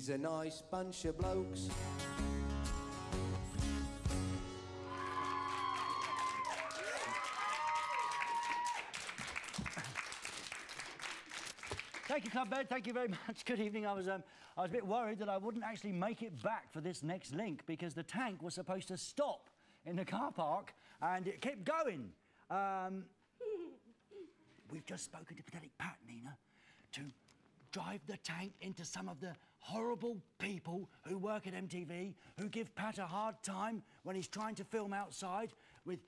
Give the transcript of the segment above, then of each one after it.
He's a nice bunch of blokes. Thank you, Club Bed. Thank you very much. Good evening. I was a bit worried that I wouldn't actually make it back for this next link because the tank was supposed to stop in the car park and it kept going. We've just spoken to Pathetic Pat, Nina, to drive the tank into some of the horrible people who work at MTV, who give Pat a hard time when he's trying to film outside with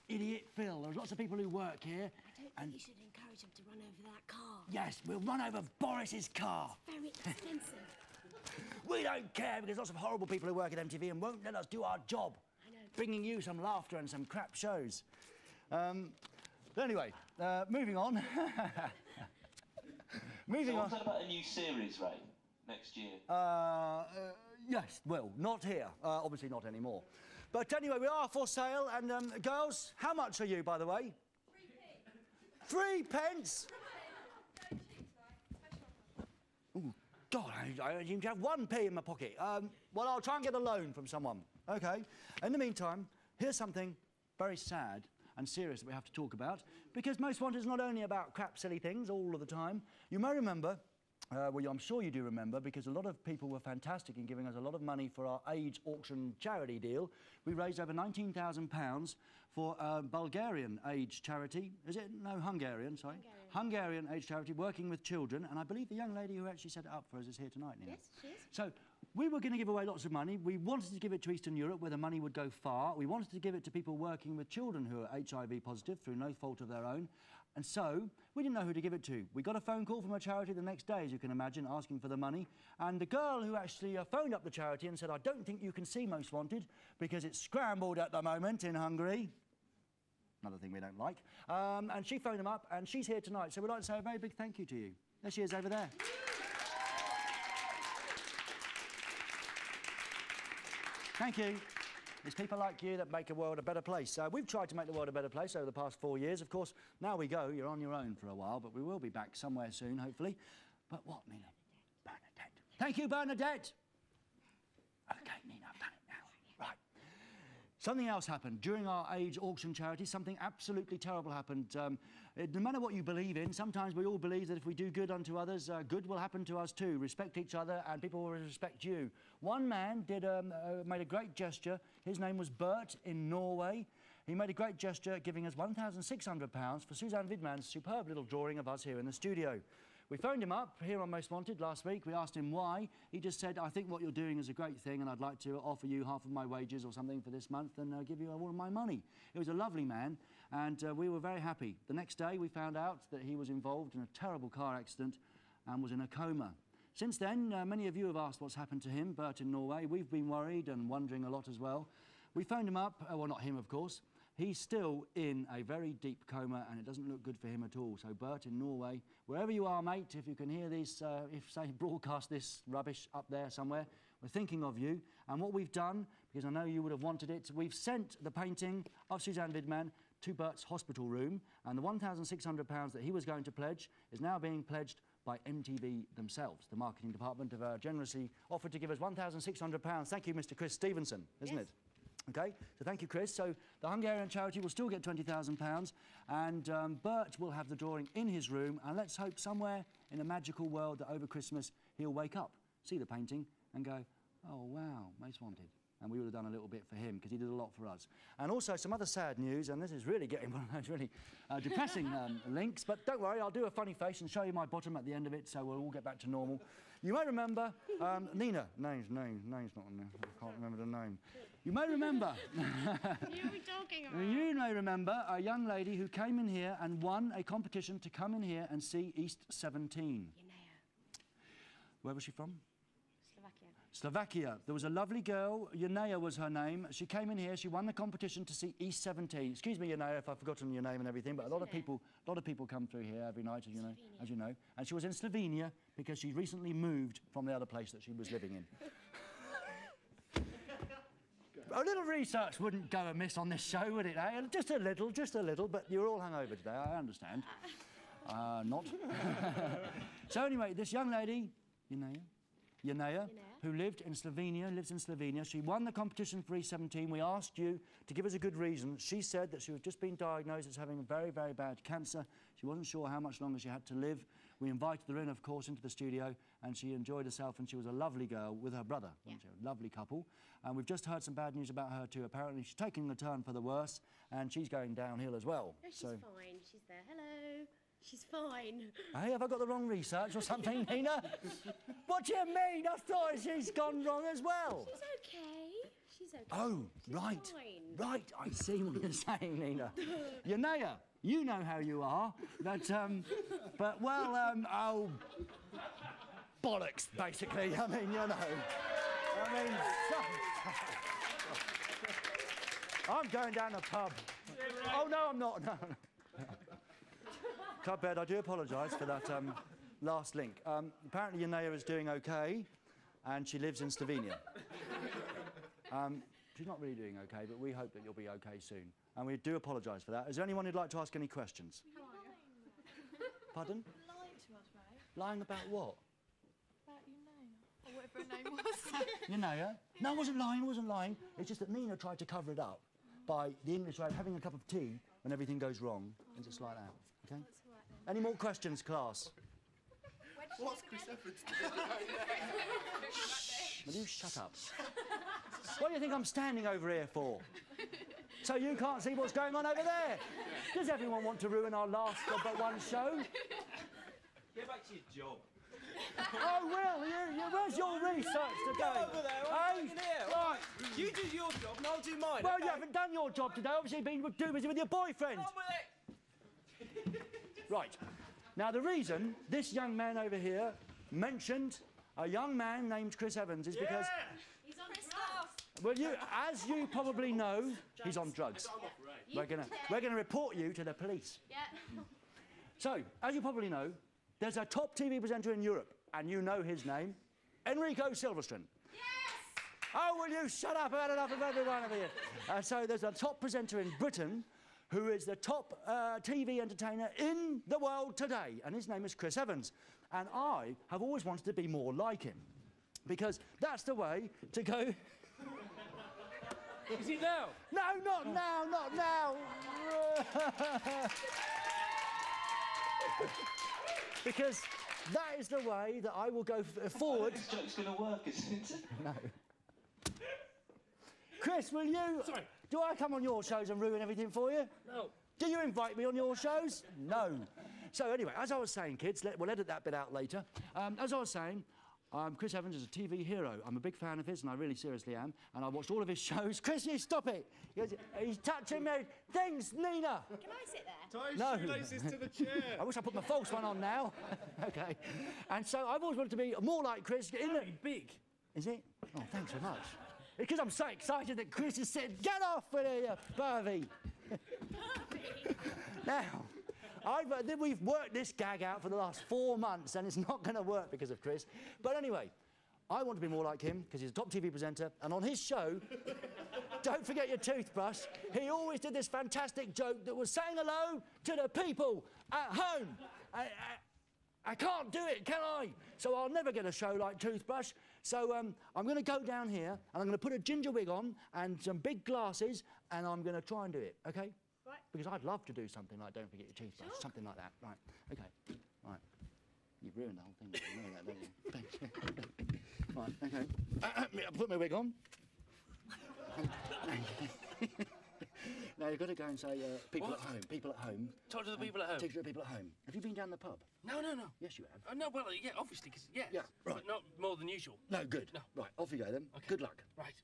Idiot Phil. There's lots of people who work here. I don't think you should encourage him to run over that car. Yes, we'll run over Boris's car. It's very expensive. We don't care because lots of horrible people who work at MTV and won't let us do our job. I know. Bringing you some laughter and some crap shows. Anyway, moving on. Moving on. What's that about a new series, Ray, next year? Yes, well, not here. Obviously not anymore. But anyway, we are for sale. And, girls, how much are you, by the way? 3p. 3 pence? Oh, God, I seem to have 1p in my pocket. Well, I'll try and get a loan from someone. OK. In the meantime, here's something very sad and serious that we have to talk about, because Most Wanted is not only about crap, silly things all of the time. You may remember, well, I'm sure you do remember, because a lot of people were fantastic in giving us a lot of money for our AIDS auction charity deal. We raised over £19,000 for a Bulgarian AIDS charity. Is it? No, Hungarian, sorry. Hungarian AIDS charity working with children. And I believe the young lady who actually set it up for us is here tonight, Nina. Yes, she is. So we were going to give away lots of money. We wanted to give it to Eastern Europe, where the money would go far. We wanted to give it to people working with children who are HIV positive through no fault of their own. And so we didn't know who to give it to. We got a phone call from a charity the next day, as you can imagine, asking for the money. And the girl who actually phoned up the charity and said, I don't think you can see Most Wanted because it's scrambled at the moment in Hungary. Another thing we don't like. And she phoned them up, and she's here tonight. So we'd like to say a very big thank you to you. There she is over there. Thank you. It's people like you that make the world a better place. We've tried to make the world a better place over the past 4 years. Of course, now we go. You're on your own for a while, but we will be back somewhere soon, hopefully. But what, Nina? Bernadette. Thank you, Bernadette. OK, Nina, I've done it now. Right. Something else happened. During our AIDS auction charity, something absolutely terrible happened. No matter what you believe in, sometimes we all believe that if we do good unto others, good will happen to us too. Respect each other and people will respect you. One man made a great gesture. His name was Bert in Norway. He made a great gesture giving us £1,600 for Suzanne Vidman's superb little drawing of us here in the studio. We phoned him up here on Most Wanted last week. We asked him why. He just said, I think what you're doing is a great thing and I'd like to offer you half of my wages or something for this month and give you all of my money. He was a lovely man and we were very happy. The next day we found out that he was involved in a terrible car accident and was in a coma. Since then, many of you have asked what's happened to him, Bert in Norway. We've been worried and wondering a lot as well. We phoned him up, well, not him, of course. He's still in a very deep coma and it doesn't look good for him at all. So, Bert in Norway, wherever you are, mate, if you can hear this, broadcast this rubbish up there somewhere, we're thinking of you. And what we've done, because I know you would have wanted it, we've sent the painting of Suzanne Vidman to Bert's hospital room, and the £1,600 that he was going to pledge is now being pledged by MTV themselves. The marketing department have generously offered to give us £1,600. Thank you, Mr. Chris Stevenson, isn't it? OK, so thank you, Chris. So the Hungarian charity will still get £20,000 and Bert will have the drawing in his room, and let's hope somewhere in a magical world that over Christmas he'll wake up, see the painting and go, oh, wow, Most Wanted. And we would have done a little bit for him because he did a lot for us. And also some other sad news, and this is really getting one of those really depressing links, but don't worry, I'll do a funny face and show you my bottom at the end of it so we'll all get back to normal. You may remember, Nina, name's not on there, I can't remember the name. You may remember... What are we talking about? You may remember a young lady who came in here and won a competition to come in here and see East 17. Where was she from? Slovakia. There was a lovely girl, Yanea was her name. She came in here, she won the competition to see East 17. Excuse me, Yanea, if I've forgotten your name and everything, but a lot of people come through here every night, as you know. And she was in Slovenia because she recently moved from the other place that she was living in. A little research wouldn't go amiss on this show, would it, eh? Just a little, but you're all hungover today, I understand. Not. So anyway, this young lady, Yanea, Yanea, who lives in Slovenia. She won the competition for E17. We asked you to give us a good reason. She said that she was just been diagnosed as having a very, very bad cancer. She wasn't sure how much longer she had to live. We invited her in, of course, into the studio, and she enjoyed herself, and she was a lovely girl with her brother. Yeah. A lovely couple. And we've just heard some bad news about her too. Apparently she's taking a turn for the worse, and she's going downhill as well. No, she's fine. She's there. Hello. She's fine. Hey, have I got the wrong research or something, Nina? What do you mean? I thought she's gone wrong as well. She's okay. She's okay. Oh, she's right. Fine. Right, I see what you're saying, Nina. Yanea, you know how you are, oh, bollocks, basically. I mean, you know. I'm going down the pub. Oh, no, I'm not. No. Clubbed, I do apologise for that last link. Apparently Yanea is doing okay, and she lives in Slovenia. She's not really doing okay, but we hope that you'll be okay soon. And we do apologise for that. Is there anyone who'd like to ask any questions? Pardon? Lying to us, Ray. Lying about what? About Yanea, or whatever her name was. Yanea? No, I wasn't lying. It's just that Nina tried to cover it up by the English way of having a cup of tea when everything goes wrong, and just like that, okay? Any more questions, class? What's Chris Evans doing? Will you shut up? What do you think I'm standing over here for? So you can't see what's going on over there? Does everyone want to ruin our last but one show? Get back to your job. Oh, Will, where's your research today? Over there, I'm here. Right. You do your job and I'll do mine. Well, okay? you haven't done your job today. Obviously, you've been too busy with your boyfriend. On with it. Right. Now, the reason this young man over here mentioned a young man named Chris Evans is because... He's on drugs. Well, as you probably know, he's on drugs. We're gonna report you to the police. Yeah. So, as you probably know, there's a top TV presenter in Europe, and you know his name, Enrico Silverstone. Yes! Oh, will you shut up? I've had enough of everyone over here. So there's a top presenter in Britain who is the top TV entertainer in the world today, and his name is Chris Evans. And I have always wanted to be more like him, because that's the way to go... Is it now? No, not now, not now. Because that is the way that I will go forward. This joke's going to work, isn't it? No. Chris, will you... Sorry. Do I come on your shows and ruin everything for you? No. Do you invite me on your shows? No. So anyway, as I was saying, kids, we'll edit that bit out later. As I was saying, Chris Evans is a TV hero. I'm a big fan of his, and I really seriously am. And I watched all of his shows. Chris, you stop it. He's touching me. Things, Nina. Can I sit there? Tie No. shoelaces to the chair. I wish I put my false one on now. OK. And so I've always wanted to be more like Chris. Very big. Is it? Oh, thanks so much. Because I'm so excited that Chris has said, get off with it, you pervy. Now, we've worked this gag out for the last 4 months, and it's not going to work because of Chris. But anyway, I want to be more like him because he's a top TV presenter, and on his show, don't forget your toothbrush, he always did this fantastic joke that was saying hello to the people at home. I can't do it, can I? So I'll never get a show like Toothbrush. So I'm going to go down here, and I'm going to put a ginger wig on and some big glasses, and I'm going to try and do it, OK? Right. Because I'd love to do something like don't forget your toothbrush, Sure. something like that. Right, OK. Right. You've ruined the whole thing, you know that, don't you? Right, OK. I'll put my wig on. Now, you've got to go and say, people What? at home, people at home. Talk to the people at home. Talk to the people at home. Have you been down the pub? No. Yes, you have. No, well, yeah, obviously, because, yeah. Yeah, right. But not more than usual. No, good. No. Right, off you go then. Okay. Good luck. Right.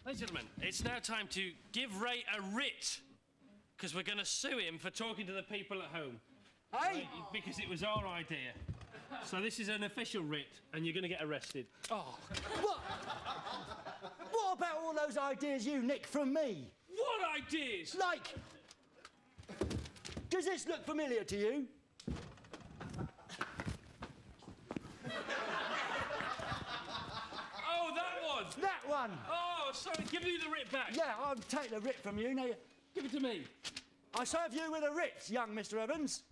Ladies and gentlemen, it's now time to give Ray a writ, because we're going to sue him for talking to the people at home. Hey! Right, because it was our idea. So this is an official writ, and you're going to get arrested. Oh, what? What about all those ideas you nicked from me? What ideas? Like, does this look familiar to you? Oh, that one! That one. Oh, sorry, give me the writ back. Yeah, I'll take the writ from you. Now, Give it to me. I serve you with a writ, young Mr. Evans.